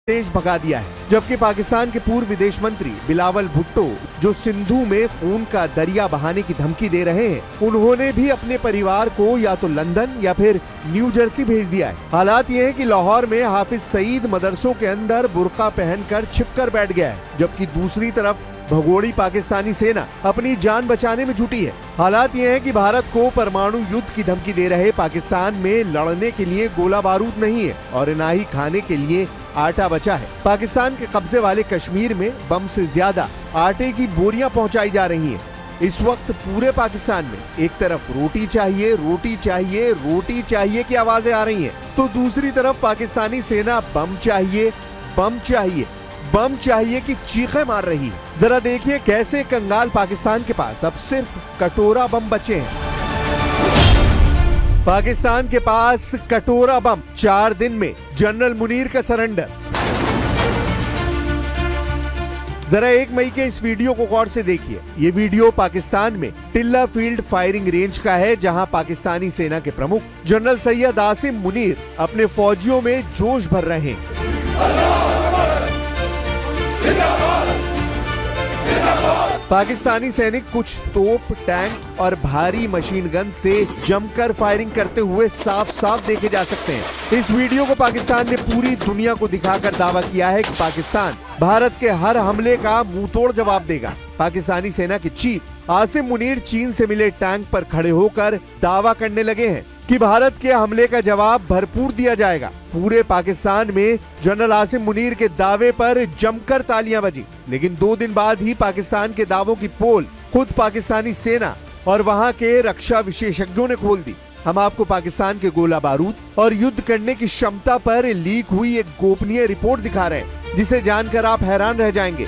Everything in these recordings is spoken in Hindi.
देश भगा दिया है। जबकि पाकिस्तान के पूर्व विदेश मंत्री बिलावल भुट्टो, जो सिंधु में खून का दरिया बहाने की धमकी दे रहे हैं, उन्होंने भी अपने परिवार को या तो लंदन या फिर न्यू जर्सी भेज दिया है। हालात ये है कि लाहौर में हाफिज सईद मदरसों के अंदर बुर्का पहनकर छिपकर बैठ गया है, जबकि दूसरी तरफ भगोड़ी पाकिस्तानी सेना अपनी जान बचाने में जुटी है। हालात ये है कि भारत को परमाणु युद्ध की धमकी दे रहे पाकिस्तान में लड़ने के लिए गोला बारूद नहीं है और न ही खाने के लिए आटा बचा है। पाकिस्तान के कब्जे वाले कश्मीर में बम से ज्यादा आटे की बोरियां पहुंचाई जा रही हैं। इस वक्त पूरे पाकिस्तान में एक तरफ रोटी चाहिए, रोटी चाहिए, रोटी चाहिए की आवाजें आ रही हैं, तो दूसरी तरफ पाकिस्तानी सेना बम चाहिए, बम चाहिए, बम चाहिए की चीखें मार रही है। जरा देखिए कैसे कंगाल पाकिस्तान के पास अब सिर्फ कटोरा बम बचे हैं। पाकिस्तान के पास कटोरा बम, 4 दिन में जनरल मुनीर का सरेंडर। जरा 1 मई के इस वीडियो को गौर से देखिए। ये वीडियो पाकिस्तान में टिल्ला फील्ड फायरिंग रेंज का है, जहां पाकिस्तानी सेना के प्रमुख जनरल सैयद आसिम मुनीर अपने फौजियों में जोश भर रहे हैं। पाकिस्तानी सैनिक कुछ तोप, टैंक और भारी मशीन गन से जमकर फायरिंग करते हुए साफ साफ देखे जा सकते हैं। इस वीडियो को पाकिस्तान ने पूरी दुनिया को दिखाकर दावा किया है कि पाकिस्तान भारत के हर हमले का मुंहतोड़ जवाब देगा। पाकिस्तानी सेना के चीफ आसिम मुनीर चीन से मिले टैंक पर खड़े होकर दावा करने लगे हैं कि भारत के हमले का जवाब भरपूर दिया जाएगा। पूरे पाकिस्तान में जनरल आसिम मुनीर के दावे पर जमकर तालियां बजी, लेकिन 2 दिन बाद ही पाकिस्तान के दावों की पोल खुद पाकिस्तानी सेना और वहां के रक्षा विशेषज्ञों ने खोल दी। हम आपको पाकिस्तान के गोला बारूद और युद्ध करने की क्षमता पर लीक हुई एक गोपनीय रिपोर्ट दिखा रहे हैं, जिसे जानकर आप हैरान रह जाएंगे।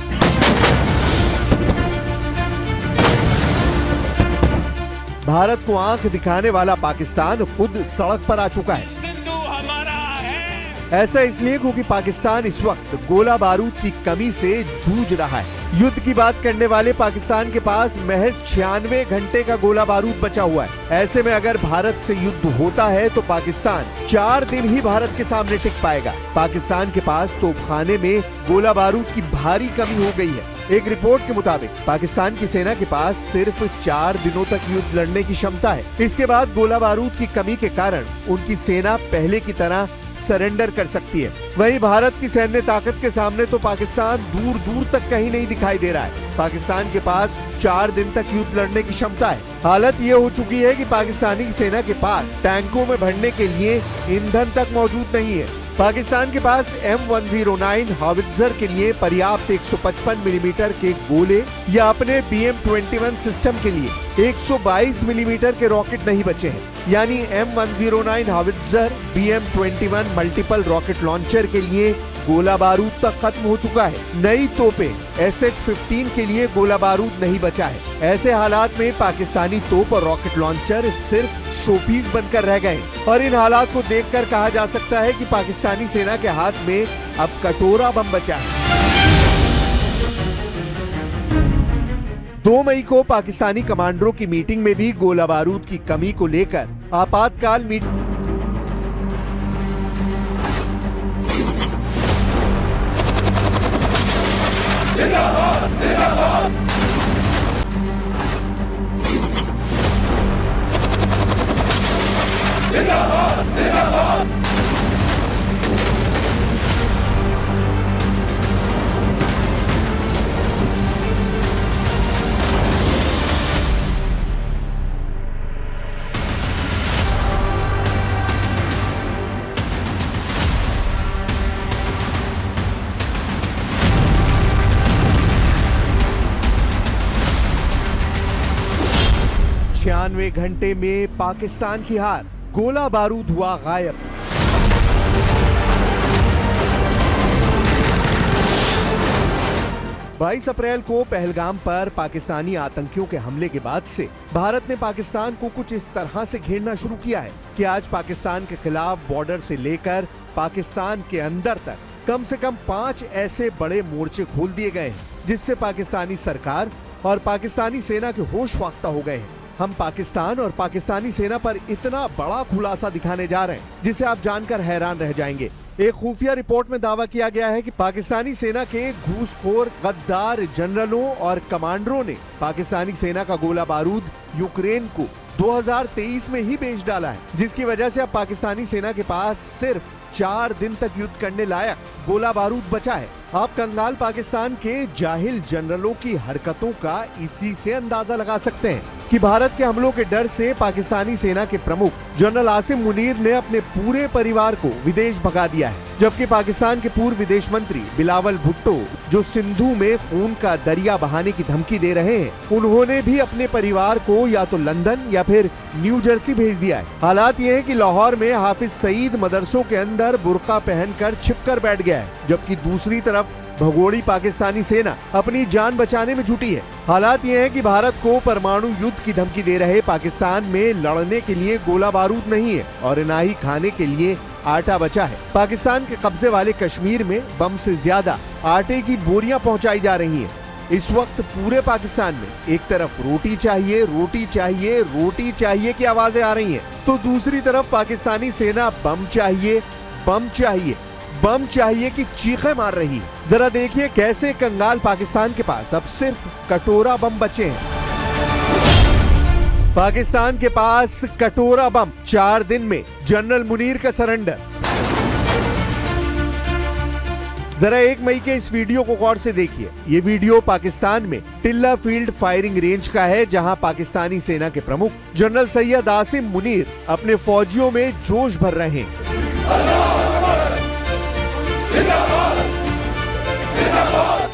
भारत को आंख दिखाने वाला पाकिस्तान खुद सड़क पर आ चुका है। सिंधु हमारा है। ऐसा इसलिए क्योंकि पाकिस्तान इस वक्त गोला बारूद की कमी से जूझ रहा है। युद्ध की बात करने वाले पाकिस्तान के पास महज 96 घंटे का गोला बारूद बचा हुआ है। ऐसे में अगर भारत से युद्ध होता है तो पाकिस्तान 4 दिन ही भारत के सामने टिक पाएगा। पाकिस्तान के पास तोपखाने में गोला बारूद की भारी कमी हो गई है। एक रिपोर्ट के मुताबिक पाकिस्तान की सेना के पास सिर्फ 4 दिनों तक युद्ध लड़ने की क्षमता है। इसके बाद गोला बारूद की कमी के कारण उनकी सेना पहले की तरह सरेंडर कर सकती है। वहीं भारत की सैन्य ताकत के सामने तो पाकिस्तान दूर दूर तक कहीं नहीं दिखाई दे रहा है। पाकिस्तान के पास 4 दिन तक युद्ध लड़ने की क्षमता है। हालत ये हो चुकी है कि पाकिस्तानी सेना के पास टैंकों में भरने के लिए ईंधन तक मौजूद नहीं है। पाकिस्तान के पास M109 हावित्जर के लिए पर्याप्त 155 मिलीमीटर के गोले या अपने BM-21 सिस्टम के लिए 122 मिलीमीटर के रॉकेट नहीं बचे हैं। यानी M109 हावित्जर, BM-21 multiple rocket launcher के लिए गोला बारूद तक खत्म हो चुका है। नई तोपें SH-15 के लिए गोला बारूद नहीं बचा है। ऐसे हालात में पाकिस्तानी तोप और रॉकेट लॉन्चर सिर्फ शोपीस बनकर रह गए और इन हालात को देखकर कहा जा सकता है कि पाकिस्तानी सेना के हाथ में अब कटोरा बम बचा है। 2 मई को पाकिस्तानी कमांडरों की मीटिंग में भी गोला बारूद की कमी को लेकर आपातकाल मीटिंग घंटे में पाकिस्तान की हार, गोला बारूद हुआ गायब। बाईस अप्रैल को पहलगाम पर पाकिस्तानी आतंकियों के हमले के बाद से भारत ने पाकिस्तान को कुछ इस तरह से घेरना शुरू किया है कि आज पाकिस्तान के खिलाफ बॉर्डर से लेकर पाकिस्तान के अंदर तक कम से कम 5 ऐसे बड़े मोर्चे खोल दिए गए हैं, जिससे पाकिस्तानी सरकार और पाकिस्तानी सेना के होश फाख्ता हो गए हैं। हम पाकिस्तान और पाकिस्तानी सेना पर इतना बड़ा खुलासा दिखाने जा रहे हैं जिसे आप जानकर हैरान रह जाएंगे। एक खुफिया रिपोर्ट में दावा किया गया है कि पाकिस्तानी सेना के घूसखोर गद्दार जनरलों और कमांडरों ने पाकिस्तानी सेना का गोला बारूद यूक्रेन को 2023 में ही बेच डाला है, जिसकी वजह से अब पाकिस्तानी सेना के पास सिर्फ 4 दिन तक युद्ध करने लायक गोला बारूद बचा है। आप कंगाल पाकिस्तान के जाहिल जनरलों की हरकतों का इसी से अंदाजा लगा सकते हैं कि भारत के हमलों के डर से पाकिस्तानी सेना के प्रमुख जनरल आसिम मुनीर ने अपने पूरे परिवार को विदेश भगा दिया है, जबकि पाकिस्तान के पूर्व विदेश मंत्री बिलावल भुट्टो, जो सिंधु में खून का दरिया बहाने की धमकी दे रहे हैं, उन्होंने भी अपने परिवार को या तो लंदन या फिर न्यू जर्सी भेज दिया है। हालात ये है कि लाहौर में हाफिज सईद मदरसों के अंदर बुर्का पहनकर छिपकर बैठ गया है, जबकि दूसरी तरफ भगोड़ी पाकिस्तानी सेना अपनी जान बचाने में जुटी है। हालात ये है कि भारत को परमाणु युद्ध की धमकी दे रहे पाकिस्तान में लड़ने के लिए गोला बारूद नहीं है और न ही खाने के लिए आटा बचा है। पाकिस्तान के कब्जे वाले कश्मीर में बम से ज्यादा आटे की बोरियां पहुंचाई जा रही हैं। इस वक्त पूरे पाकिस्तान में एक तरफ रोटी चाहिए, रोटी चाहिए, रोटी चाहिए की आवाजें आ रही हैं, तो दूसरी तरफ पाकिस्तानी सेना बम चाहिए, बम चाहिए, बम चाहिए की चीखें मार रही है। जरा देखिए कैसे कंगाल पाकिस्तान के पास अब सिर्फ कटोरा बम बचे हैं। पाकिस्तान के पास कटोरा बम, 4 दिन में जनरल मुनीर का सरेंडर। जरा 1 मई के इस वीडियो को गौर से देखिए। ये वीडियो पाकिस्तान में टिल्ला फील्ड फायरिंग रेंज का है, जहां पाकिस्तानी सेना के प्रमुख जनरल सैयद आसिम मुनीर अपने फौजियों में जोश भर रहे हैं।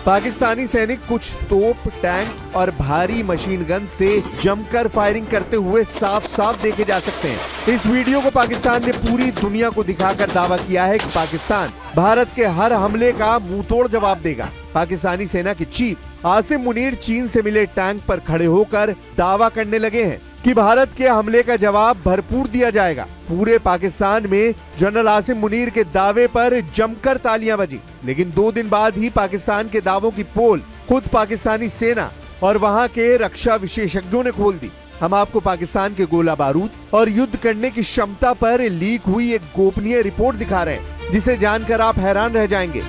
पाकिस्तानी सैनिक कुछ तोप, टैंक और भारी मशीन गन से जमकर फायरिंग करते हुए साफ साफ देखे जा सकते हैं। इस वीडियो को पाकिस्तान ने पूरी दुनिया को दिखाकर दावा किया है कि पाकिस्तान भारत के हर हमले का मुंहतोड़ जवाब देगा। पाकिस्तानी सेना के चीफ आसिम मुनीर चीन से मिले टैंक पर खड़े होकर दावा करने लगे हैं कि भारत के हमले का जवाब भरपूर दिया जाएगा। पूरे पाकिस्तान में जनरल आसिम मुनीर के दावे पर जमकर तालियां बजी, लेकिन 2 दिन बाद ही पाकिस्तान के दावों की पोल खुद पाकिस्तानी सेना और वहां के रक्षा विशेषज्ञों ने खोल दी। हम आपको पाकिस्तान के गोला बारूद और युद्ध करने की क्षमता पर लीक हुई एक गोपनीय रिपोर्ट दिखा रहे हैं, जिसे जानकर आप हैरान रह जाएंगे।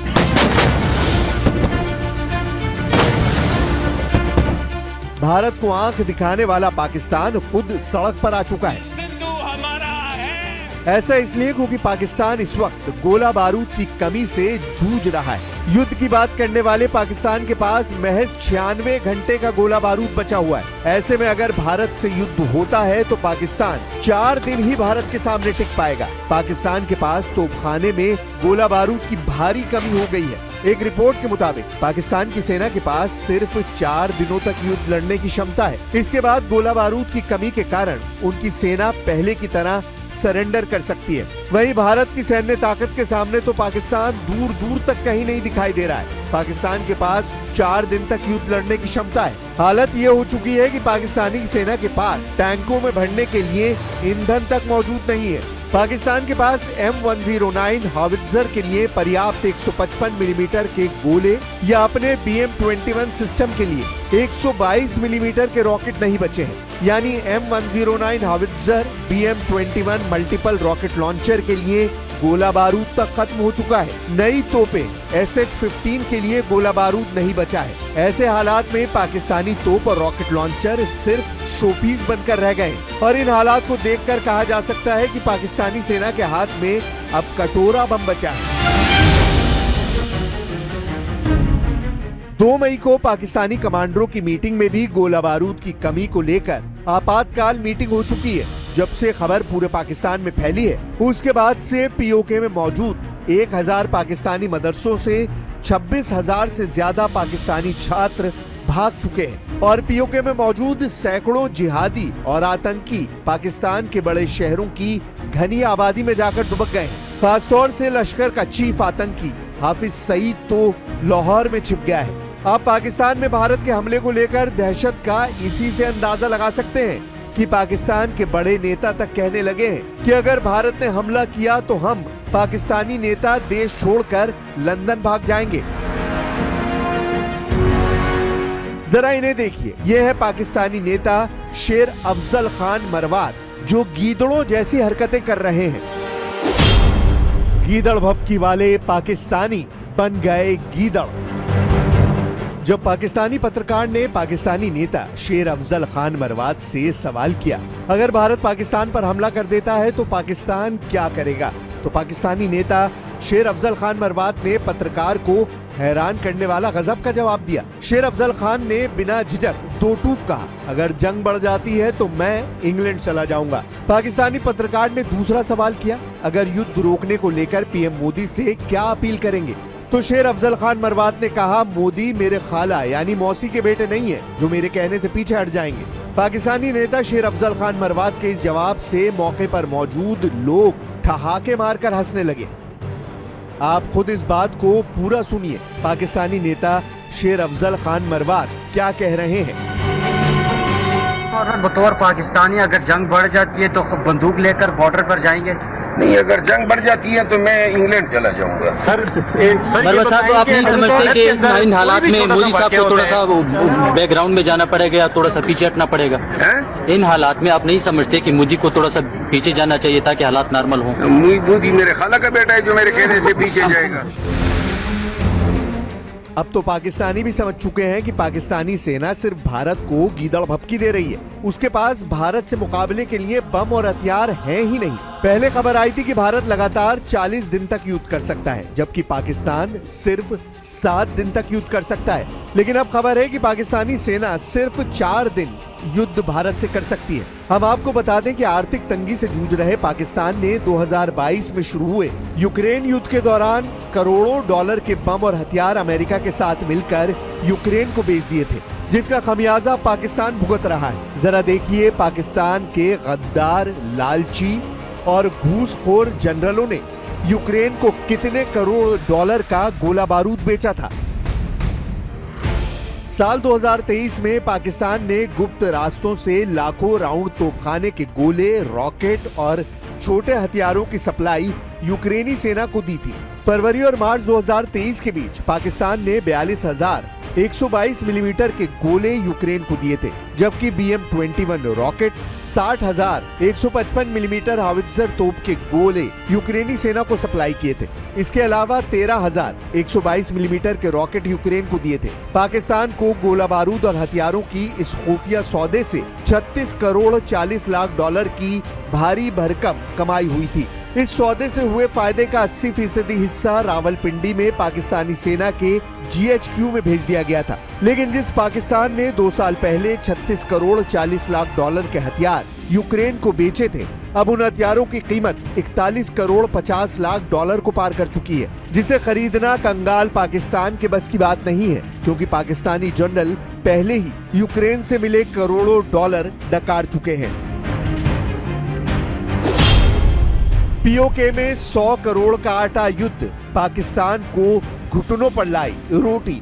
भारत को आंख दिखाने वाला पाकिस्तान खुद सड़क पर आ चुका है। सिंधु हमारा है। ऐसा इसलिए क्योंकि पाकिस्तान इस वक्त गोला बारूद की कमी से जूझ रहा है। युद्ध की बात करने वाले पाकिस्तान के पास महज 96 घंटे का गोला बारूद बचा हुआ है। ऐसे में अगर भारत से युद्ध होता है तो पाकिस्तान 4 दिन ही भारत के सामने टिक पाएगा। पाकिस्तान के पास तोपखाने में गोला बारूद की भारी कमी हो गई है। एक रिपोर्ट के मुताबिक पाकिस्तान की सेना के पास सिर्फ 4 दिनों तक युद्ध लड़ने की क्षमता है। इसके बाद गोला बारूद की कमी के कारण उनकी सेना पहले की तरह सरेंडर कर सकती है। वहीं भारत की सैन्य ताकत के सामने तो पाकिस्तान दूर दूर तक कहीं नहीं दिखाई दे रहा है। पाकिस्तान के पास 4 दिन तक युद्ध लड़ने की क्षमता है। हालत ये हो चुकी है कि पाकिस्तानी सेना के पास टैंकों में भरने के लिए ईंधन तक मौजूद नहीं है। पाकिस्तान के पास M109 हावित्जर के लिए पर्याप्त 155 मिलीमीटर के गोले या अपने BM-21 सिस्टम के लिए 122 मिलीमीटर के रॉकेट नहीं बचे हैं। यानी M109 हावित्जर BM-21 multiple rocket launcher के लिए गोला बारूद तक खत्म हो चुका है। नई तोपें SH-15 के लिए गोला बारूद नहीं बचा है। ऐसे हालात में पाकिस्तानी तोप और रॉकेट लॉन्चर सिर्फ शोपीस बनकर रह गए और इन हालात को देखकर कहा जा सकता है कि पाकिस्तानी सेना के हाथ में अब कटोरा बम बचा है। 2 मई को पाकिस्तानी कमांडरों की मीटिंग में भी गोला बारूद की कमी को लेकर आपातकाल मीटिंग हो चुकी है। जब से खबर पूरे पाकिस्तान में फैली है, उसके बाद से POK में मौजूद 1000 पाकिस्तानी मदरसों से 26,000 से ज्यादा पाकिस्तानी छात्र भाग चुके हैं और POK में मौजूद सैकड़ों जिहादी और आतंकी पाकिस्तान के बड़े शहरों की घनी आबादी में जाकर दुबक गए हैं। खासतौर से लश्कर का चीफ आतंकी हाफिज सईद तो लाहौर में छिप गया है। आप पाकिस्तान में भारत के हमले को लेकर दहशत का इसी से अंदाजा लगा सकते हैं कि पाकिस्तान के बड़े नेता तक कहने लगे हैं कि अगर भारत ने हमला किया तो हम पाकिस्तानी नेता देश छोड़कर लंदन भाग जाएंगे। जरा इन्हें देखिए, ये है पाकिस्तानी नेता शेर अफजल खान मरवात, जो गीदड़ों जैसी हरकतें कर रहे हैं। गीदड़ भभकी वाले पाकिस्तानी बन गए गीदड़। जब पाकिस्तानी पत्रकार ने पाकिस्तानी नेता शेर अफजल खान मरवात से सवाल किया, अगर भारत पाकिस्तान पर हमला कर देता है तो पाकिस्तान क्या करेगा, तो पाकिस्तानी नेता शेर अफजल खान मरवात ने पत्रकार को हैरान करने वाला गजब का जवाब दिया। शेर अफजल खान ने बिना झिझक दो टूक कहा, अगर जंग बढ़ जाती है तो मैं इंग्लैंड चला जाऊंगा। पाकिस्तानी पत्रकार ने दूसरा सवाल किया, अगर युद्ध रोकने को लेकर पीएम मोदी से क्या अपील करेंगे, तो शेर अफजल खान मरवात ने कहा, मोदी मेरे खाला यानी मौसी के बेटे नहीं है जो मेरे कहने से पीछे हट जाएंगे। पाकिस्तानी नेता शेर अफजल खान मरवात के इस जवाब से मौके पर मौजूद लोग ठहाके मारकर हंसने लगे। आप खुद इस बात को पूरा सुनिए, पाकिस्तानी नेता शेर अफजल खान मरवात क्या कह रहे हैं। और बतौर पाकिस्तानी अगर जंग बढ़ जाती है तो बंदूक लेकर बॉर्डर पर जाएंगे? नहीं, अगर जंग बढ़ जाती है तो मैं इंग्लैंड चला जाऊंगा। सर मरवात साहब, आप नहीं समझते कि इन हालात में मोदी साहब को थोड़ा सा बैकग्राउंड में जाना पड़ेगा या थोड़ा सा पीछे हटना पड़ेगा? इन हालात में आप नहीं समझते कि मोदी को थोड़ा सा पीछे जाना चाहिए ताकि हालात नॉर्मल हों? मोदी मेरे खाला का बेटा है जो मेरे कहने से पीछे जाएगा। अब तो पाकिस्तानी भी समझ चुके हैं कि पाकिस्तानी सेना सिर्फ भारत को गीदड़ भभकी दे रही है, उसके पास भारत से मुकाबले के लिए बम और हथियार हैं ही नहीं। पहले खबर आई थी कि भारत लगातार 40 दिन तक युद्ध कर सकता है, जबकि पाकिस्तान सिर्फ 7 दिन तक युद्ध कर सकता है। लेकिन अब खबर है कि पाकिस्तानी सेना सिर्फ 4 दिन युद्ध भारत से कर सकती है। हम आपको बता दें कि आर्थिक तंगी से जूझ रहे पाकिस्तान ने 2022 में शुरू हुए यूक्रेन युद्ध के दौरान करोड़ों डॉलर के बम और हथियार अमेरिका के साथ मिलकर यूक्रेन को बेच दिए थे, जिसका खमियाजा पाकिस्तान भुगत रहा है। जरा देखिए पाकिस्तान के गद्दार, लालची और घूसखोर जनरलों ने यूक्रेन को कितने करोड़ डॉलर का गोला बारूद बेचा था। साल 2023 में पाकिस्तान ने गुप्त रास्तों से लाखों राउंड तोपखाने के गोले, रॉकेट और छोटे हथियारों की सप्लाई यूक्रेनी सेना को दी थी। फरवरी और मार्च 2023 के बीच पाकिस्तान ने 42,122 मिलीमीटर के गोले यूक्रेन को दिए थे, जबकि BM-21 रॉकेट, 60,155 मिलीमीटर हावित्जर तोप के गोले यूक्रेनी सेना को सप्लाई किए थे। इसके अलावा 13,122 मिलीमीटर के रॉकेट यूक्रेन को दिए थे। पाकिस्तान को गोला बारूद और हथियारों की इस खुफिया सौदे से 36 करोड़ 40 लाख डॉलर की भारी भरकम कमाई हुई थी। इस सौदे से हुए फायदे का 80% हिस्सा रावलपिंडी में पाकिस्तानी सेना के GHQ में भेज दिया गया था। लेकिन जिस पाकिस्तान ने 2 साल पहले 36 करोड़ 40 लाख डॉलर के हथियार यूक्रेन को बेचे थे, अब उन हथियारों की कीमत 41 करोड़ 50 लाख डॉलर को पार कर चुकी है, जिसे खरीदना कंगाल पाकिस्तान के बस की बात नहीं है, क्योंकि पाकिस्तानी जनरल पहले ही यूक्रेन से मिले करोड़ों डॉलर डकार चुके हैं। POK में 100 करोड़ का आटा युद्ध पाकिस्तान को घुटनों पर लाई रोटी।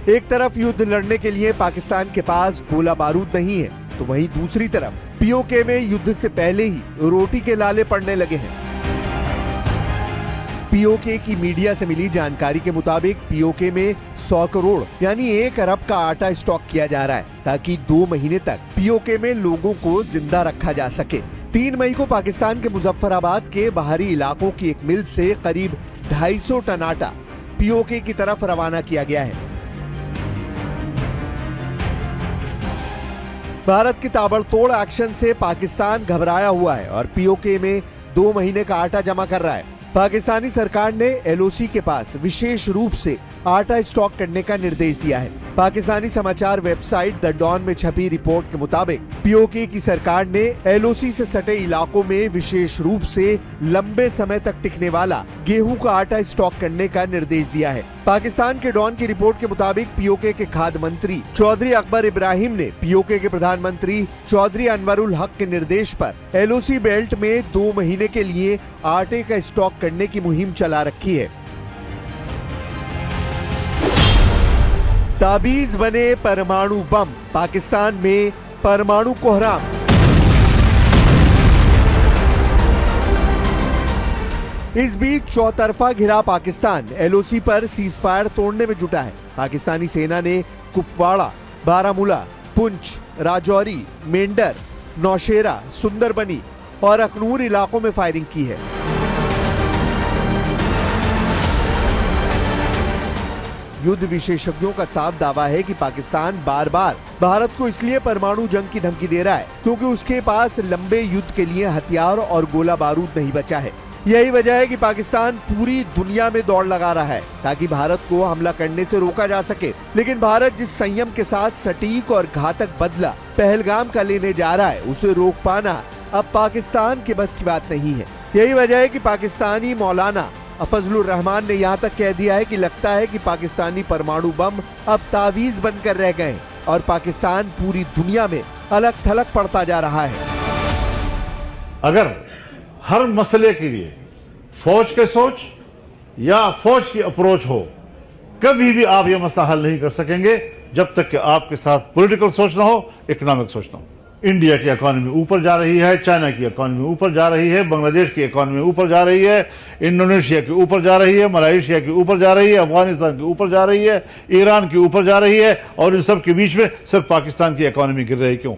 एक तरफ युद्ध लड़ने के लिए पाकिस्तान के पास गोला बारूद नहीं है, तो वहीं दूसरी तरफ POK में युद्ध से पहले ही रोटी के लाले पड़ने लगे हैं। POK की मीडिया से मिली जानकारी के मुताबिक POK में 100 करोड़ यानी 1 अरब का आटा स्टॉक किया जा रहा है, ताकि 2 महीने तक POK में लोगों को जिंदा रखा जा सके। 3 मई को पाकिस्तान के मुजफ्फराबाद के बाहरी इलाकों की एक मिल से करीब 250 टन आटा POK की तरफ रवाना किया गया है। भारत की ताबड़तोड़ एक्शन से पाकिस्तान घबराया हुआ है और POK में 2 महीने का आटा जमा कर रहा है। पाकिस्तानी सरकार ने LOC के पास विशेष रूप से आटा स्टॉक करने का निर्देश दिया है। पाकिस्तानी समाचार वेबसाइट द डॉन में छपी रिपोर्ट के मुताबिक POK की सरकार ने LOC से सटे इलाकों में विशेष रूप से लंबे समय तक टिकने वाला गेहूं का आटा स्टॉक करने का निर्देश दिया है। पाकिस्तान के डॉन की रिपोर्ट के मुताबिक POK के खाद्य मंत्री चौधरी अकबर इब्राहिम ने POK के प्रधानमंत्री चौधरी अनवरुल हक के निर्देश पर LOC बेल्ट में 2 महीने के लिए आटे का स्टॉक करने की मुहिम चला रखी है। ताबीज बने परमाणु बम, पाकिस्तान में परमाणु कोहराम। इस बीच चौतरफा घिरा पाकिस्तान LOC पर सीज फायर तोड़ने में जुटा है। पाकिस्तानी सेना ने कुपवाड़ा, बारामूला, पुंछ, राजौरी, मेंढर, नौशेरा, सुंदरबनी और अखनूर इलाकों में फायरिंग की है। युद्ध विशेषज्ञों का साफ दावा है कि पाकिस्तान बार बार भारत को इसलिए परमाणु जंग की धमकी दे रहा है क्योंकि उसके पास लंबे युद्ध के लिए हथियार और गोला बारूद नहीं बचा है। यही वजह है कि पाकिस्तान पूरी दुनिया में दौड़ लगा रहा है ताकि भारत को हमला करने से रोका जा सके। लेकिन भारत जिस संयम के साथ सटीक और घातक बदला पहलगाम का लेने जा रहा है, उसे रोक पाना अब पाकिस्तान के बस की बात नहीं है। यही वजह है कि पाकिस्तानी मौलाना फजलुर रहमान ने यहाँ तक कह दिया है कि लगता है कि पाकिस्तानी परमाणु बम अब तावीज बनकर रह गए और पाकिस्तान पूरी दुनिया में अलग थलग पड़ता जा रहा है। अगर हर मसले के लिए फौज के सोच या फौज की अप्रोच हो, कभी भी आप यह मसला हल नहीं कर सकेंगे जब तक कि आपके साथ पॉलिटिकल सोच ना हो, इकोनॉमिक सोच ना हो। इंडिया की इकोनॉमी ऊपर जा रही है, चाइना की इकोनॉमी ऊपर जा रही है, बांग्लादेश की इकोनॉमी ऊपर जा रही है, इंडोनेशिया की ऊपर जा रही है, मलेशिया की ऊपर जा रही है, अफगानिस्तान की ऊपर जा रही है, ईरान की ऊपर जा रही है, और इन सब के बीच में सिर्फ पाकिस्तान की इकोनॉमी गिर रही। क्यों?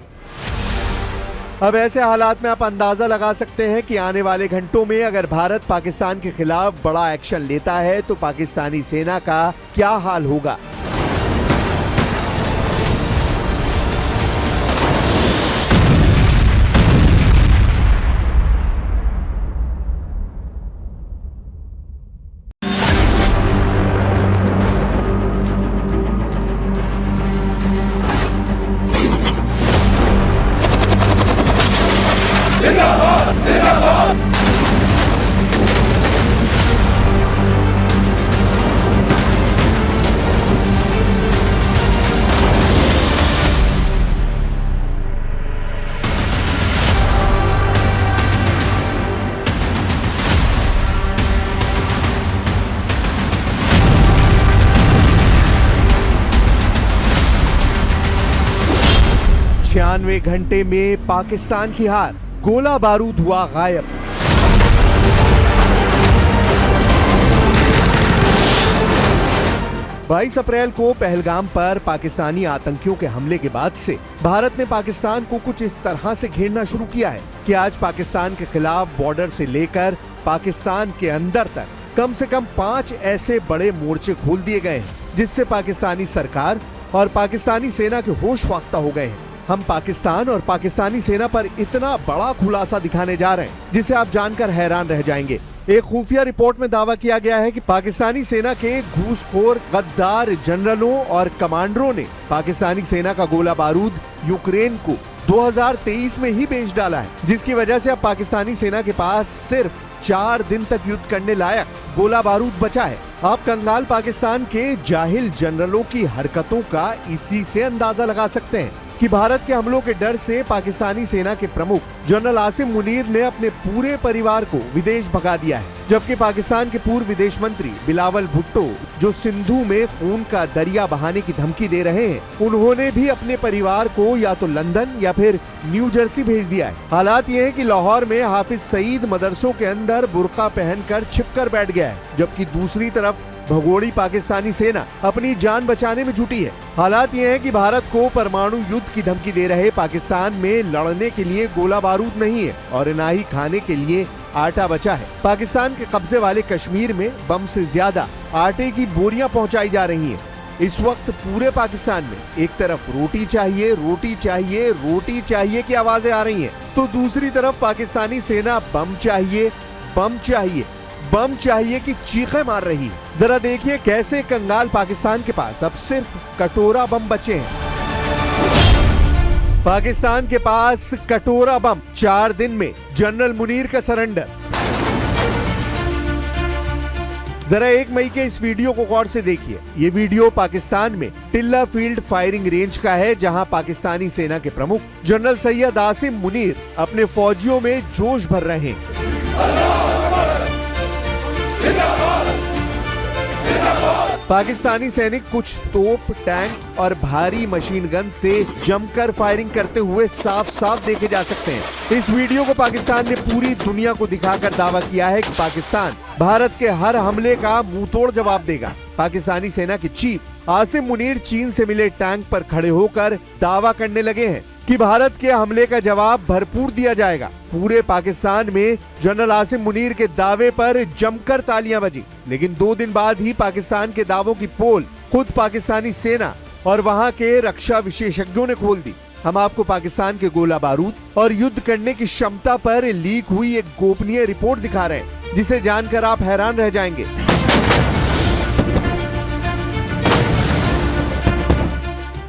अब ऐसे हालात में आप अंदाजा लगा सकते हैं कि आने वाले घंटों में अगर भारत पाकिस्तान के खिलाफ बड़ा एक्शन लेता है तो पाकिस्तानी सेना का क्या हाल होगा। घंटे में पाकिस्तान की हार, गोला बारूद हुआ गायब। बाईस अप्रैल को पहलगाम पर पाकिस्तानी आतंकियों के हमले के बाद से भारत ने पाकिस्तान को कुछ इस तरह से घेरना शुरू किया है कि आज पाकिस्तान के खिलाफ बॉर्डर से लेकर पाकिस्तान के अंदर तक कम से कम 5 ऐसे बड़े मोर्चे खोल दिए गए हैं जिससे पाकिस्तानी सरकार और पाकिस्तानी सेना के होश फाख्ता हो गए हैं। हम पाकिस्तान और पाकिस्तानी सेना पर इतना बड़ा खुलासा दिखाने जा रहे हैं जिसे आप जानकर हैरान रह जाएंगे। एक खुफिया रिपोर्ट में दावा किया गया है कि पाकिस्तानी सेना के घूसखोर गद्दार जनरलों और कमांडरों ने पाकिस्तानी सेना का गोला बारूद यूक्रेन को 2023 में ही बेच डाला है, जिसकी वजह से अब पाकिस्तानी सेना के पास सिर्फ 4 दिन तक युद्ध करने लायक गोला बारूद बचा है। आप कंगाल पाकिस्तान के जाहिल जनरलों की हरकतों का इसी से अंदाजा लगा सकते हैं कि भारत के हमलों के डर से पाकिस्तानी सेना के प्रमुख जनरल आसिम मुनीर ने अपने पूरे परिवार को विदेश भगा दिया है, जबकि पाकिस्तान के पूर्व विदेश मंत्री बिलावल भुट्टो, जो सिंधु में खून का दरिया बहाने की धमकी दे रहे हैं, उन्होंने भी अपने परिवार को या तो लंदन या फिर न्यू जर्सी भेज दिया है। हालात ये है कि लाहौर में हाफिज सईद मदरसों के अंदर बुर्का पहनकर छिपकर बैठ गया है, जबकि दूसरी तरफ भगोड़ी पाकिस्तानी सेना अपनी जान बचाने में जुटी है। हालात ये है कि भारत को परमाणु युद्ध की धमकी दे रहे पाकिस्तान में लड़ने के लिए गोला बारूद नहीं है और न ही खाने के लिए आटा बचा है। पाकिस्तान के कब्जे वाले कश्मीर में बम से ज्यादा आटे की बोरियां पहुंचाई जा रही हैं। इस वक्त पूरे पाकिस्तान में एक तरफ रोटी चाहिए, रोटी चाहिए, रोटी चाहिए की आवाजें आ रही हैं, तो दूसरी तरफ पाकिस्तानी सेना बम चाहिए, बम चाहिए, बम चाहिए की चीखें मार रही है। जरा देखिए कैसे कंगाल पाकिस्तान के पास अब सिर्फ कटोरा बम बचे हैं। पाकिस्तान के पास कटोरा बम, 4 दिन में जनरल मुनीर का सरेंडर। जरा 1 मई के इस वीडियो को गौर से देखिए। ये वीडियो पाकिस्तान में टिल्ला फील्ड फायरिंग रेंज का है, जहां पाकिस्तानी सेना के प्रमुख जनरल सैयद आसिम मुनीर अपने फौजियों में जोश भर रहे हैं। पाकिस्तानी सैनिक कुछ तोप, टैंक और भारी मशीन गन से जमकर फायरिंग करते हुए साफ साफ देखे जा सकते हैं। इस वीडियो को पाकिस्तान ने पूरी दुनिया को दिखाकर दावा किया है कि पाकिस्तान भारत के हर हमले का मुंहतोड़ जवाब देगा। पाकिस्तानी सेना के चीफ आसिम मुनीर चीन से मिले टैंक पर खड़े होकर दावा करने लगे हैं कि भारत के हमले का जवाब भरपूर दिया जाएगा। पूरे पाकिस्तान में जनरल आसिम मुनीर के दावे पर जमकर तालियां बजी, लेकिन 2 दिन बाद ही पाकिस्तान के दावों की पोल खुद पाकिस्तानी सेना और वहां के रक्षा विशेषज्ञों ने खोल दी। हम आपको पाकिस्तान के गोला बारूद और युद्ध करने की क्षमता पर लीक हुई एक गोपनीय रिपोर्ट दिखा रहे हैं, जिसे जानकर आप हैरान रह जाएंगे।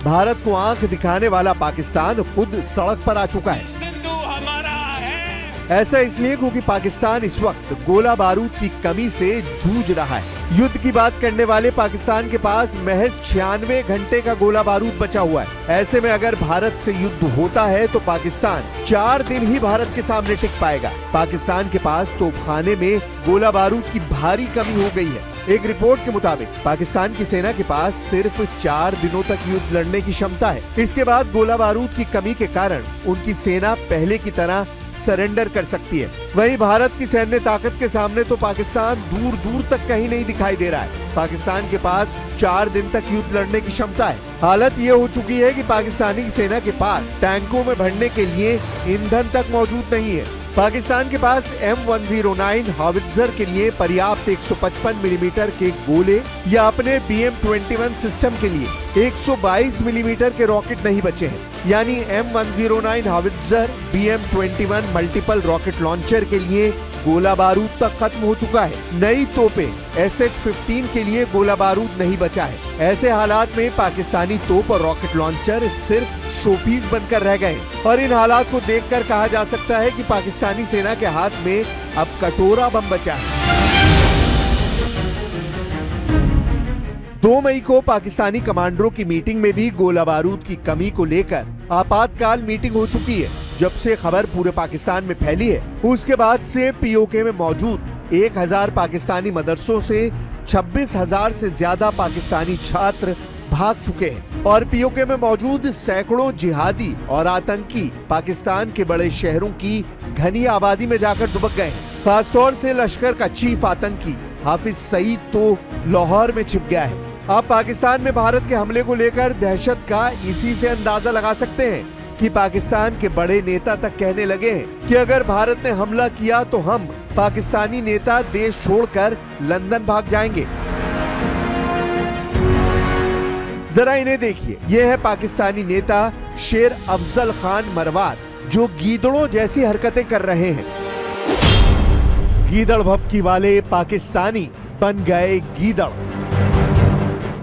भारत को आंख दिखाने वाला पाकिस्तान खुद सड़क पर आ चुका है। सिंधु हमारा है। ऐसा इसलिए क्योंकि पाकिस्तान इस वक्त गोला बारूद की कमी से जूझ रहा है। युद्ध की बात करने वाले पाकिस्तान के पास महज 96 घंटे का गोला बारूद बचा हुआ है। ऐसे में अगर भारत से युद्ध होता है तो पाकिस्तान 4 दिन ही भारत के सामने टिक पाएगा। पाकिस्तान के पास तोपखाने में गोला बारूद की भारी कमी हो गई है। एक रिपोर्ट के मुताबिक पाकिस्तान की सेना के पास सिर्फ 4 दिनों तक युद्ध लड़ने की क्षमता है। इसके बाद गोला बारूद की कमी के कारण उनकी सेना पहले की तरह सरेंडर कर सकती है। वहीं भारत की सैन्य ताकत के सामने तो पाकिस्तान दूर दूर तक कहीं नहीं दिखाई दे रहा है। पाकिस्तान के पास 4 दिन तक युद्ध लड़ने की क्षमता है। हालत ये हो चुकी है कि पाकिस्तानी सेना के पास टैंकों में भरने के लिए ईंधन तक मौजूद नहीं है। पाकिस्तान के पास M109 हावित्जर के लिए पर्याप्त 155 मिलीमीटर के गोले या अपने BM-21 सिस्टम के लिए 122 मिलीमीटर के रॉकेट नहीं बचे हैं। यानी M109 हावित्जर BM-21 multiple rocket launcher के लिए गोला बारूद तक खत्म हो चुका है। नई तोपें SH-15 के लिए गोला बारूद नहीं बचा है। ऐसे हालात में पाकिस्तानी तोप और रॉकेट लॉन्चर सिर्फ शोपीस बनकर रह गए और इन हालात को देखकर कहा जा सकता है कि पाकिस्तानी सेना के हाथ में अब कटोरा बम बचा है। 2 मई को पाकिस्तानी कमांडरों की मीटिंग में भी गोला बारूद की कमी को लेकर आपातकाल मीटिंग हो चुकी है। जब से खबर पूरे पाकिस्तान में फैली है, उसके बाद से POK में मौजूद 1000 पाकिस्तानी मदरसों से 26,000 से ज्यादा पाकिस्तानी छात्र भाग चुके हैं और POK में मौजूद सैकड़ों जिहादी और आतंकी पाकिस्तान के बड़े शहरों की घनी आबादी में जाकर दुबक गए हैं। खासतौर से लश्कर का चीफ आतंकी हाफिज सईद तो लाहौर में छिप गया है। आप पाकिस्तान में भारत के हमले को लेकर दहशत का इसी से अंदाजा लगा सकते हैं कि पाकिस्तान के बड़े नेता तक कहने लगे हैं कि अगर भारत ने हमला किया तो हम पाकिस्तानी नेता देश छोड़कर लंदन भाग जाएंगे। जरा इन्हें देखिए, ये है पाकिस्तानी नेता शेर अफजल खान मरवात, जो गीदड़ों जैसी हरकतें कर रहे हैं। गीदड़ भभकी वाले पाकिस्तानी बन गए गीदड़।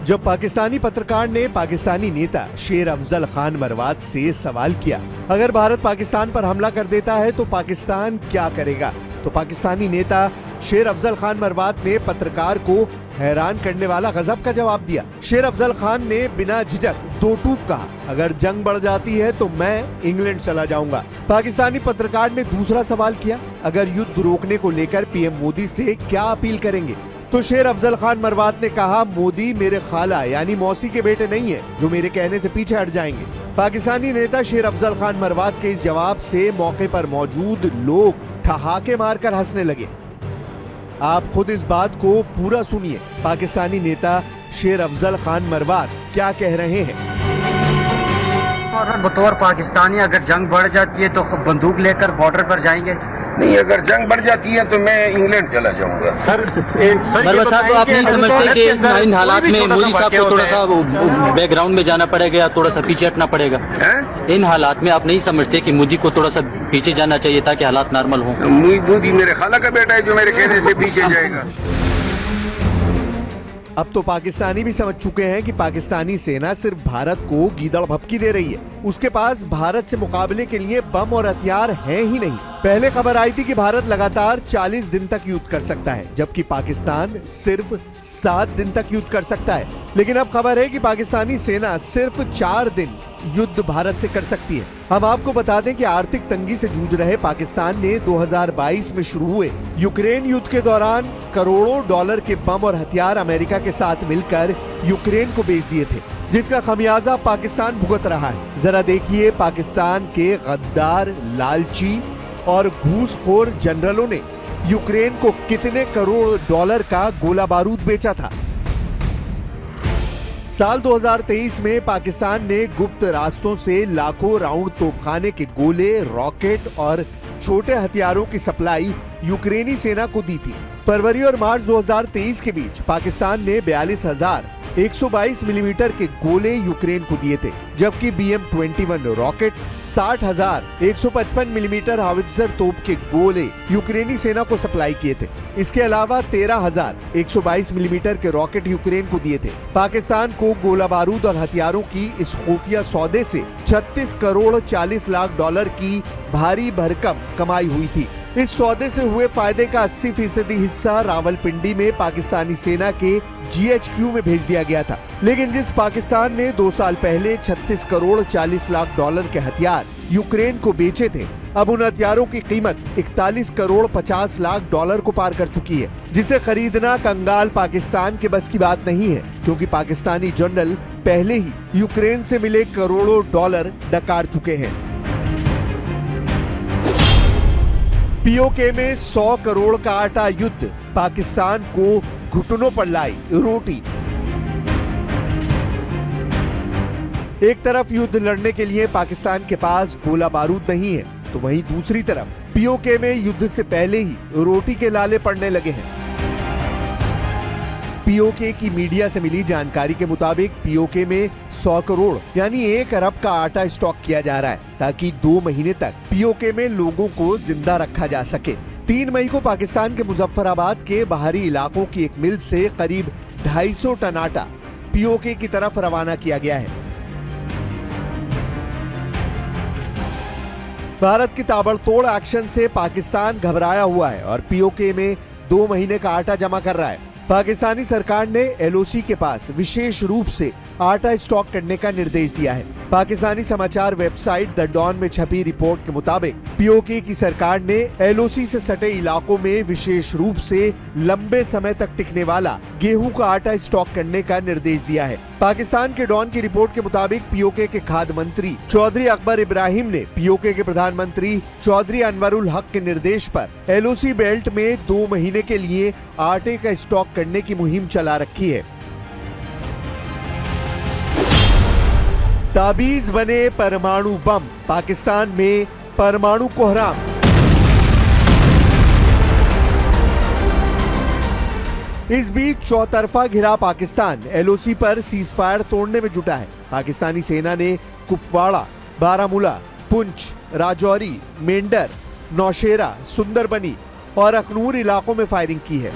जब पाकिस्तानी पत्रकार ने पाकिस्तानी नेता शेर अफजल खान मरवात से सवाल किया, अगर भारत पाकिस्तान पर हमला कर देता है तो पाकिस्तान क्या करेगा, तो पाकिस्तानी नेता शेर अफजल खान मरवात ने पत्रकार को हैरान करने वाला गजब का जवाब दिया। शेर अफजल खान ने बिना झिझक 2 टूक कहा, अगर जंग बढ़ जाती है तो मैं इंग्लैंड चला जाऊंगा। पाकिस्तानी पत्रकार ने दूसरा सवाल किया, अगर युद्ध रोकने को लेकर PM मोदी से क्या अपील करेंगे, तो शेर अफजल खान मरवात ने कहा, मोदी मेरे खाला यानी मौसी के बेटे नहीं है जो मेरे कहने से पीछे हट जाएंगे। पाकिस्तानी नेता शेर अफजल खान मरवात के इस जवाब से मौके पर मौजूद लोग ठहाके मारकर हंसने लगे। आप खुद इस बात को पूरा सुनिए, पाकिस्तानी नेता शेर अफजल खान मरवात क्या कह रहे हैं। और बतौर पाकिस्तानी अगर जंग बढ़ जाती है तो बंदूक लेकर बॉर्डर पर जाएंगे? नहीं, अगर जंग बढ़ जाती है तो मैं इंग्लैंड चला जाऊंगा। मरवत साहब, आप नहीं समझते कि इन हालात में मोदी साहब को थोड़ा सा बैकग्राउंड में जाना पड़ेगा या थोड़ा सा पीछे हटना पड़ेगा? इन हालात में आप नहीं समझते कि मोदी को थोड़ा सा पीछे जाना चाहिए ताकि हालात नॉर्मल हों? मोदी मेरे खाला का बेटा है जो मेरे कहने से पीछे जाएगा। अब तो पाकिस्तानी भी समझ चुके हैं कि पाकिस्तानी सेना सिर्फ भारत को गीदड़ भभकी दे रही है। उसके पास भारत से मुकाबले के लिए बम और हथियार हैं ही नहीं। पहले खबर आई थी कि भारत लगातार 40 दिन तक युद्ध कर सकता है, जबकि पाकिस्तान सिर्फ 7 दिन तक युद्ध कर सकता है। लेकिन अब खबर है कि पाकिस्तानी सेना सिर्फ 4 दिन युद्ध भारत से कर सकती है। हम आपको बता दें कि आर्थिक तंगी से जूझ रहे पाकिस्तान ने 2022 में शुरू हुए यूक्रेन युद्ध के दौरान करोड़ों डॉलर के बम और हथियार अमेरिका के साथ मिलकर यूक्रेन को बेच दिए थे, जिसका खमियाजा पाकिस्तान भुगत रहा है। जरा देखिए पाकिस्तान के गद्दार, लालची और घूसखोर जनरलों ने यूक्रेन को कितने करोड़ डॉलर का गोला बारूद बेचा था। साल 2023 में पाकिस्तान ने गुप्त रास्तों से लाखों राउंड तोपखाने के गोले, रॉकेट और छोटे हथियारों की सप्लाई यूक्रेनी सेना को दी थी। फरवरी और मार्च 2023 के बीच पाकिस्तान ने 42,122 मिलीमीटर के गोले यूक्रेन को दिए थे, जबकि BM-21 रॉकेट, 60,155 मिलीमीटर हावित्जर तोप के गोले यूक्रेनी सेना को सप्लाई किए थे। इसके अलावा 13,122 मिलीमीटर के रॉकेट यूक्रेन को दिए थे। पाकिस्तान को गोला बारूद और हथियारों की इस खुफिया सौदे से 36 करोड़ 40 लाख डॉलर की भारी भरकम कमाई हुई थी। इस सौदे से हुए फायदे का 80% हिस्सा रावलपिंडी में पाकिस्तानी सेना के GHQ में भेज दिया गया था। लेकिन जिस पाकिस्तान ने 2 साल पहले 36 करोड़ 40 लाख डॉलर के हथियार यूक्रेन को बेचे थे, अब उन हथियारों की कीमत 41 करोड़ 50 लाख डॉलर को पार कर चुकी है, जिसे खरीदना कंगाल पाकिस्तान के बस की बात नहीं है, क्योंकि पाकिस्तानी जनरल पहले ही यूक्रेन से मिले करोड़ों डॉलर डकार चुके हैं। POK में 100 करोड़ का आटा युद्ध पाकिस्तान को घुटनों पर लाई रोटी। एक तरफ युद्ध लड़ने के लिए पाकिस्तान के पास गोला बारूद नहीं है, तो वहीं दूसरी तरफ POK में युद्ध से पहले ही रोटी के लाले पड़ने लगे हैं। POK की मीडिया से मिली जानकारी के मुताबिक POK में 100 करोड़ यानी 1 अरब का आटा स्टॉक किया जा रहा है, ताकि 2 महीने तक POK में लोगों को जिंदा रखा जा सके। 3 मई को पाकिस्तान के मुजफ्फराबाद के बाहरी इलाकों की एक मिल से करीब 250 टन आटा POK की तरफ रवाना किया गया है। भारत की ताबड़तोड़ एक्शन से पाकिस्तान घबराया हुआ है और POK में 2 महीने का आटा जमा कर रहा है। पाकिस्तानी सरकार ने LOC के पास विशेष रूप से आटा स्टॉक करने का निर्देश दिया है। पाकिस्तानी समाचार वेबसाइट द डॉन में छपी रिपोर्ट के मुताबिक POK की सरकार ने LOC से सटे इलाकों में विशेष रूप से लंबे समय तक टिकने वाला गेहूं का आटा स्टॉक करने का निर्देश दिया है। पाकिस्तान के डॉन की रिपोर्ट के मुताबिक POK के खाद्य मंत्री चौधरी अकबर इब्राहिम ने POK के प्रधानमंत्री चौधरी अनवरुल हक के निर्देश पर LOC बेल्ट में 2 महीने के लिए आटे का स्टॉक करने की मुहिम चला रखी है। ताबीज बने परमाणु बम, पाकिस्तान में परमाणु कोहराम। इस बीच चौतरफा घिरा पाकिस्तान LOC पर सीजफायर तोड़ने में जुटा है। पाकिस्तानी सेना ने कुपवाड़ा, बारामूला, पुंछ, राजौरी, मेंढर, नौशेरा, सुंदरबनी और अखनूर इलाकों में फायरिंग की है।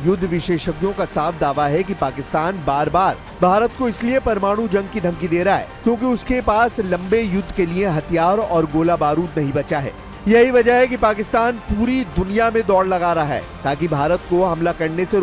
युद्ध विशेषज्ञों का साफ दावा है कि पाकिस्तान बार बार भारत को इसलिए परमाणु जंग की धमकी दे रहा है क्योंकि उसके पास लंबे युद्ध के लिए हथियार और गोला बारूद नहीं बचा है। यही वजह है कि पाकिस्तान पूरी दुनिया में दौड़ लगा रहा है ताकि भारत को हमला करने से